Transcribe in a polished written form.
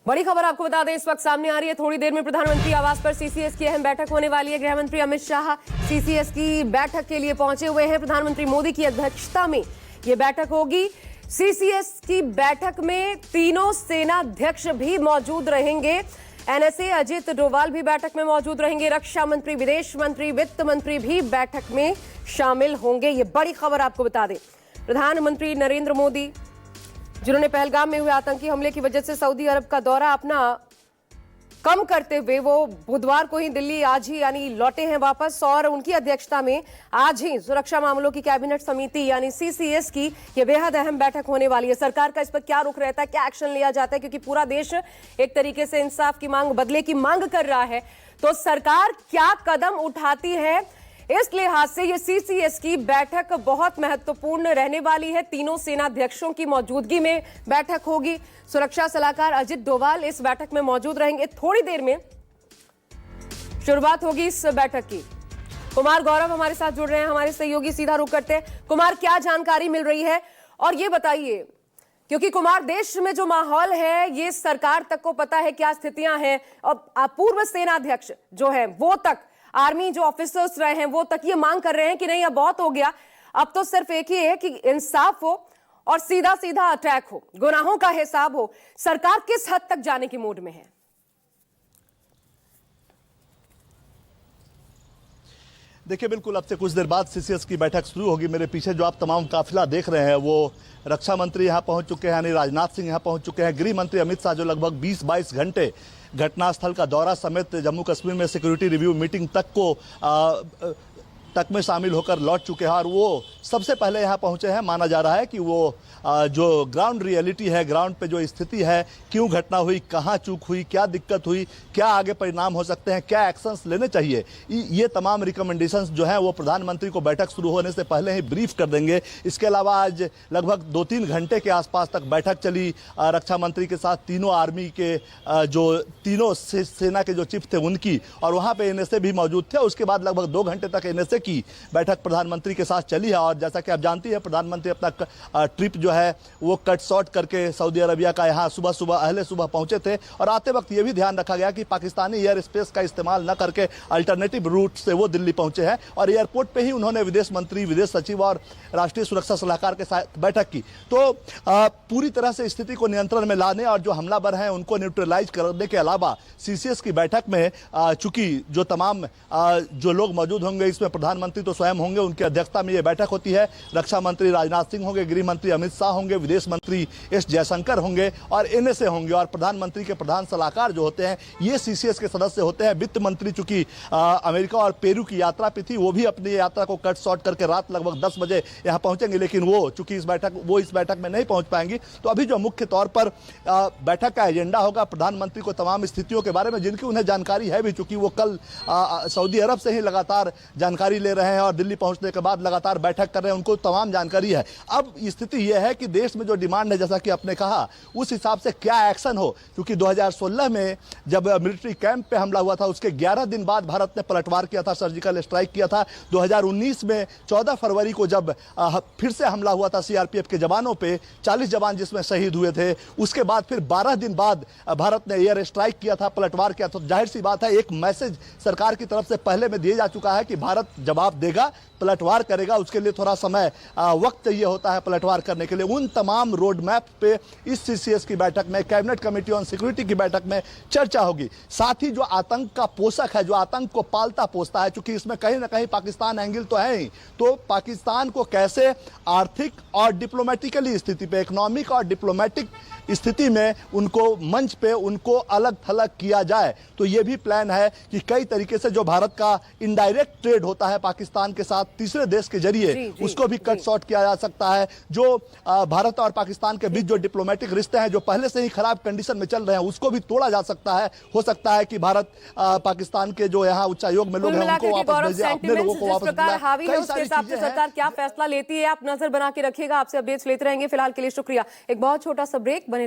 बड़ी खबर आपको बता दें, इस वक्त सामने आ रही है। थोड़ी देर में प्रधानमंत्री आवास पर सीसीएस की अहम बैठक होने वाली है। गृह मंत्री अमित शाह सीसीएस की बैठक के लिए पहुंचे हुए हैं। प्रधानमंत्री मोदी की अध्यक्षता में ये बैठक होगी। सीसीएस की बैठक में तीनों सेनाध्यक्ष भी मौजूद रहेंगे। एनएसए अजित डोभाल भी बैठक में मौजूद रहेंगे। रक्षा मंत्री, विदेश मंत्री, वित्त मंत्री भी बैठक में शामिल होंगे। ये बड़ी खबर आपको बता दें। प्रधानमंत्री नरेंद्र मोदी, जिन्होंने पहलगाम में हुए आतंकी हमले की वजह से सऊदी अरब का दौरा अपना कम करते हुए वो बुधवार को ही दिल्ली आज ही यानी लौटे हैं वापस, और उनकी अध्यक्षता में आज ही सुरक्षा मामलों की कैबिनेट समिति यानी सीसीएस की ये बेहद अहम बैठक होने वाली है। सरकार का इस पर क्या रुख रहता है, क्या एक्शन लिया जाता है, क्योंकि पूरा देश एक तरीके से इंसाफ की मांग, बदले की मांग कर रहा है, तो सरकार क्या कदम उठाती है, इस लिहाज से ये सीसीएस की बैठक बहुत महत्वपूर्ण रहने वाली है। तीनों सेनाध्यक्षों की मौजूदगी में बैठक होगी। सुरक्षा सलाहकार अजित डोभाल इस बैठक में मौजूद रहेंगे। थोड़ी देर में शुरुआत होगी इस बैठक की। कुमार गौरव हमारे साथ जुड़ रहे हैं, हमारे सहयोगी। सीधा रुख करते हैं। कुमार, क्या जानकारी मिल रही है, और ये बताइए, क्योंकि कुमार देश में जो माहौल है ये सरकार तक को पता है क्या स्थितियां हैं, और पूर्व सेनाध्यक्ष जो है वो तक, आर्मी जो ऑफिसर्स रहे हैं वो तक ये मांग कर रहे हैं कि नहीं अब बहुत हो गया, अब तो सिर्फ एक ही है कि इंसाफ हो और सीधा सीधा अटैक हो, गुनाहों का हिसाब हो। सरकार किस हद तक जाने की मूड में है? देखिए, बिल्कुल अब से कुछ देर बाद सीसीएस की बैठक शुरू होगी। मेरे पीछे जो आप तमाम काफिला देख रहे हैं वो रक्षा मंत्री यहाँ पहुंच चुके हैं, यानी राजनाथ सिंह यहाँ पहुंच चुके हैं। गृह मंत्री अमित शाह जो लगभग 20-22 घंटे घटनास्थल का दौरा समेत जम्मू कश्मीर में सिक्योरिटी रिव्यू मीटिंग तक में शामिल होकर लौट चुके हैं, और वो सबसे पहले यहाँ पहुंचे हैं। माना जा रहा है कि वो जो ग्राउंड रियलिटी है, ग्राउंड पे जो स्थिति है, क्यों घटना हुई, कहाँ चूक हुई, क्या दिक्कत हुई, क्या आगे परिणाम हो सकते हैं, क्या एक्शंस लेने चाहिए, ये तमाम रिकमेंडेशंस जो हैं वो प्रधानमंत्री को बैठक शुरू होने से पहले ही ब्रीफ कर देंगे। इसके अलावा आज लगभग 2-3 घंटे के आसपास तक बैठक चली रक्षा मंत्री के साथ, तीनों आर्मी के जो तीनों सेना के जो चीफ थे उनकी, और वहाँ पे एनएसए भी मौजूद थे। उसके बाद लगभग 2 घंटे तक एनएसए की बैठक प्रधानमंत्री के साथ चली है। और जैसा कि आप जानती हैं, प्रधानमंत्री अपना ट्रिप जो है वो कट शॉर्ट करके सऊदी अरबिया का यहाँ अहले सुबह पहुंचे थे, और आते वक्त ये भी ध्यान रखा गया कि पाकिस्तानी एयर स्पेस का इस्तेमाल न करके अल्टरनेटिव रूट से वो दिल्ली पहुंचे हैं, और एयरपोर्ट पे ही उन्होंने विदेश मंत्री, विदेश सचिव और राष्ट्रीय सुरक्षा सलाहकार के साथ बैठक की। तो पूरी तरह से स्थिति को नियंत्रण में लाने और जो हमलावर हैं उनको न्यूट्रलाइज करने के अलावा सीसीएस की बैठक में चूंकि जो तमाम जो लोग मौजूद होंगे, इसमें प्रधानमंत्री तो स्वयं होंगे, उनकी अध्यक्षता में ये बैठक होती है। रक्षा मंत्री राजनाथ सिंह होंगे, गृह मंत्री अमित शाह होंगे, विदेश मंत्री एस जयशंकर होंगे, और एनएसए होंगे, और प्रधानमंत्री के प्रधान सलाहकार जो होते हैं ये सीसीएस के सदस्य होते हैं। वित्त मंत्री चूंकि अमेरिका और पेरू की यात्रा पे थी, वो भी अपनी यात्रा को कट शॉर्ट करके रात लगभग 10 बजे यहाँ पहुंचेंगे, लेकिन वो चूंकि इस बैठक में नहीं पहुंच पाएंगी। तो अभी जो मुख्य तौर पर बैठक का एजेंडा होगा, प्रधानमंत्री को तमाम स्थितियों के बारे में जिनकी उन्हें जानकारी है भी, चूंकि वो कल सऊदी अरब से ही लगातार जानकारी ले रहे हैं और दिल्ली पहुंचने के बाद लगातार बैठक कर रहे हैं, उनको तमाम जानकारी है। अब स्थिति यह है कि देश में जो डिमांड है, जैसा कि आपने कहा, उस हिसाब से क्या एक्शन हो, क्योंकि 2016 में जब मिलिट्री कैंप पे हमला हुआ था उसके 11 दिन बाद भारत ने पलटवार किया था, सर्जिकल स्ट्राइक किया था। 2019 में 14 फरवरी को जब फिर से हमला हुआ था सीआरपीएफ के जवानों पे, 40 जवान जिसमें शहीद हुए थे। उसके बाद फिर 12 दिन बाद भारत ने एयर स्ट्राइक किया था, पलटवार किया था। जाहिर सी बात है, एक मैसेज सरकार की तरफ से पहले में दिया जा चुका है कि भारत जवाब देगा, पलटवार करेगा, उसके लिए थोड़ा समय वक्त चाहिए होता है पलटवार करने के लिए। उन तमाम रोड मैप पे इस सीसीएस की बैठक में, कैबिनेट कमेटी ऑन सिक्योरिटी की बैठक में चर्चा होगी। साथ ही जो आतंक का पोषक है, जो आतंक को पालता पोसता है, क्योंकि इसमें कहीं ना कहीं पाकिस्तान एंगल तो है ही, तो पाकिस्तान को कैसे आर्थिक और डिप्लोमेटिकली स्थिति पे, इकोनॉमिक और डिप्लोमेटिक स्थिति में उनको मंच पे उनको अलग थलग किया जाए। तो ये भी प्लान है कि कई तरीके से जो भारत का इनडायरेक्ट ट्रेड होता है पाकिस्तान के साथ तीसरे देश के जरिए, उसको भी कट शॉर्ट किया जा सकता है। जो भारत और पाकिस्तान के बीच जो डिप्लोमेटिक रिश्ते हैं, जो पहले से ही खराब कंडीशन में चल रहे हैं, उसको भी तोड़ा जा सकता है। हो सकता है कि भारत पाकिस्तान के जो यहाँ उच्चायोग में लोग हैं उनको वापस भेजे, अपने लोगों को वापस भेजे। सरकार क्या फैसला लेती है, आप नजर बना के रखिएगा। आपसे अपडेट्स लेते रहेंगे। फिलहाल के लिए शुक्रिया। एक बहुत छोटा सा ब्रेक, बने